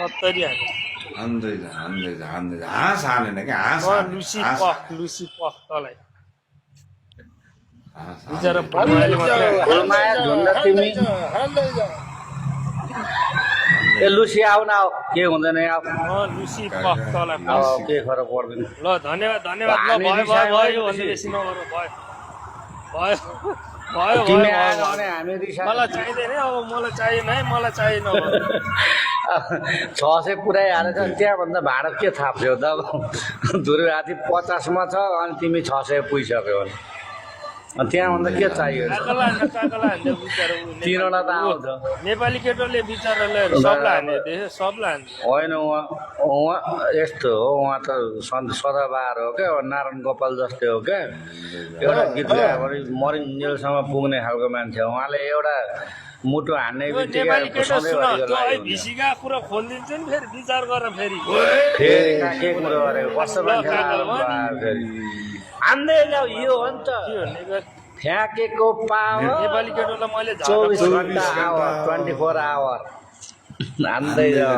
70 हाने हान्दै जा हाँस हानेन क्या हाँस लुसी पख तलाई हाँस बिचारा फुलमायाले मात्रै फुलमाया झुन्ड तिमी ए लुसी आऊ न आऊ के हुँदैन आऊ लुसी पख तलाई अब के फरक पर्दैन ल धन्यवाद धन्यवाद ल भयो भयो भयो भन्दा बेसी नगरौँ भयो भयो भयो तिमी भयो आएन भने हामी रिसा मलाई चाहिँदैन है अब मलाई चाहिएन है मलाई चाहिएन अब 600 पुऱ्याइहालेछ त्यहाँभन्दा भाडा के थाप्छौ त धुर्वे हात्ती 50 मा छ अनि तिमी 600 पुगिसक्यो भने अनि त्यहाँभन्दा के चाहियो काकला हान्दै बिचारा तिनवटा त आउँछ नेपाली केटोले बिचाराले सबलाई हान्ने देख्यो सबलाई हान्ने होइन उहाँ यस्तो हो उहाँ त सदाबहार हो क्या नारायण गोपाल जस्तै हो क्या एउटा गीत गायो भने मरिन्जेलसम्म पुग्ने खालको मान्छे हो उहाँले एउटा मुटु हान्ने बित्तिकै नेपाली केटो सुन त्यो है भिसीका कुरा खोलिदिन्छ नि फेरि विचार गर फेरि फेरि के कुरो गरेको कस्तो मान्छे हान्दै जाऊ यो हो नि त फ्याँकेको पावर नेपाली केटोलाई मैले 24 घन्टा आवर 24 आवर हान्दै जाऊ